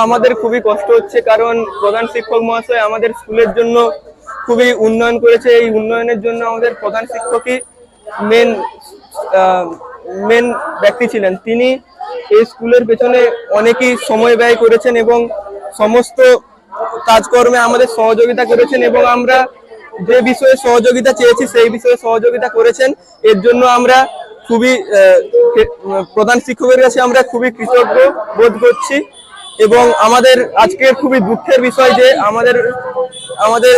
আমাদের খুবই কষ্ট হচ্ছে, কারণ প্রধান শিক্ষক মহাশয় আমাদের স্কুলের জন্য খুবই উন্নয়ন করেছে। এই উন্নয়নের জন্য আমাদের প্রধান শিক্ষকই মেন মেন ব্যক্তি ছিলেন। তিনি এই স্কুলের পেছনে অনেকই সময় ব্যয় করেছেন এবং সমস্ত কাজকর্মে আমাদের সহযোগিতা করেছেন, এবং আমরা যে বিষয়ে সহযোগিতা চেয়েছি সেই বিষয়ে সহযোগিতা করেছেন। এর জন্য আমরা খুবই প্রধান শিক্ষকের কাছে আমরা খুবই কৃতজ্ঞ বোধ করছি। এবং আমাদের আজকে খুবই দুঃখের বিষয় যে আমাদের আমাদের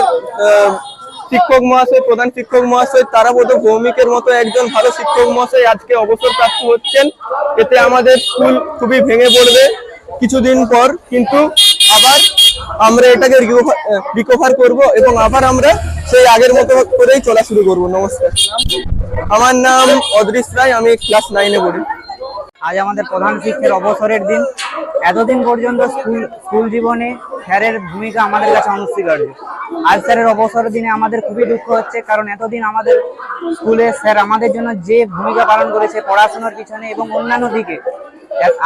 শিক্ষক মহাশয়, প্রধান শিক্ষক মহাশয় তারাপদ ভৌমিকের মতো একজন ভালো শিক্ষক মহাশয় আজকে অবসরপ্রাপ্ত হচ্ছেন। এতে আমাদের স্কুল খুবই ভেঙে পড়বে কিছুদিন পর, কিন্তু আবার আমরা এটাকে রিকভার করব এবং আবার আমরা সেই আগের মতো করেই চলা শুরু করব। নমস্কার, আমার নাম অদৃশ রায়, আমি ক্লাস 9-এ পড়ি। আজ আমাদের প্রধান শিক্ষকের অবসরের দিন। এতদিন পর্যন্ত স্কুল জীবনে স্যারের ভূমিকা আমাদের কাছে অনস্বীকার্য। আজ স্যারের অবসরের দিনে আমাদের খুবই দুঃখ হচ্ছে, কারণ এতদিন আমাদের স্কুলে স্যার আমাদের জন্য যে ভূমিকা পালন করেছে পড়াশোনার পিছনে এবং অন্যান্য দিকে,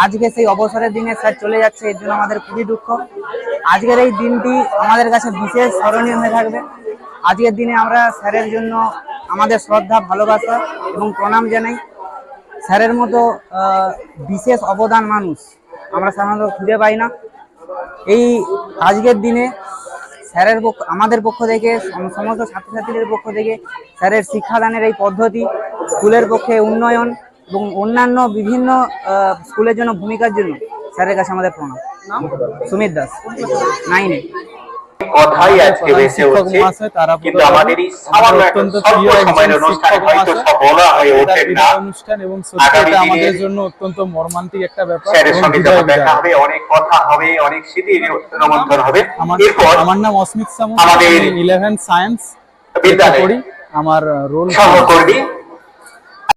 আজকে সেই অবসরের দিনে স্যার চলে যাচ্ছে, এর জন্য আমাদের খুবই দুঃখ। আজকের এই দিনটি আমাদের কাছে বিশেষ স্মরণীয় হয়ে থাকবে। আজকের দিনে আমরা স্যারের জন্য আমাদের শ্রদ্ধা, ভালোবাসা এবং প্রণাম জানাই। স্যারের মতো বিশেষ অবদান মানুষ আমরা সাধারণত খুঁজে পাই না। এই আজকের দিনে স্যারের আমাদের পক্ষ থেকে, সমস্ত ছাত্রছাত্রীদের পক্ষ থেকে স্যারের শিক্ষাদানের এই পদ্ধতি, স্কুলের পক্ষে উন্নয়ন এবং অন্যান্য বিভিন্ন স্কুলের জন্য ভূমিকার জন্য স্যারের কাছে আমাদের প্রণাম। সুমিত দাস, 9-এ। কথাই আজকে বেঁচে উঠছে, কিন্তু আমাদের এই সামান্য অত্যন্ত স্বল্প প্রিয় সময়ের একজন অনুষ্ঠানে শিক্ষক হয়তো মহাশয়। সব বলা হয়ে ওঠে না। অনুষ্ঠান এবং সত্যি আমাদের জন্য অত্যন্ত মর্মান্তিক একটা ব্যাপার। স্যারের সঙ্গে যখন দেখা হবে, অনেক কথা হবে, অনেক স্মৃতি রোমন্থন হবে। এরপর আমার নাম অস্মিত সামন্ত, আমাদের 11 সায়েন্স বিদ্যালয়ে পড়ি। আমার রোল সহকর্মী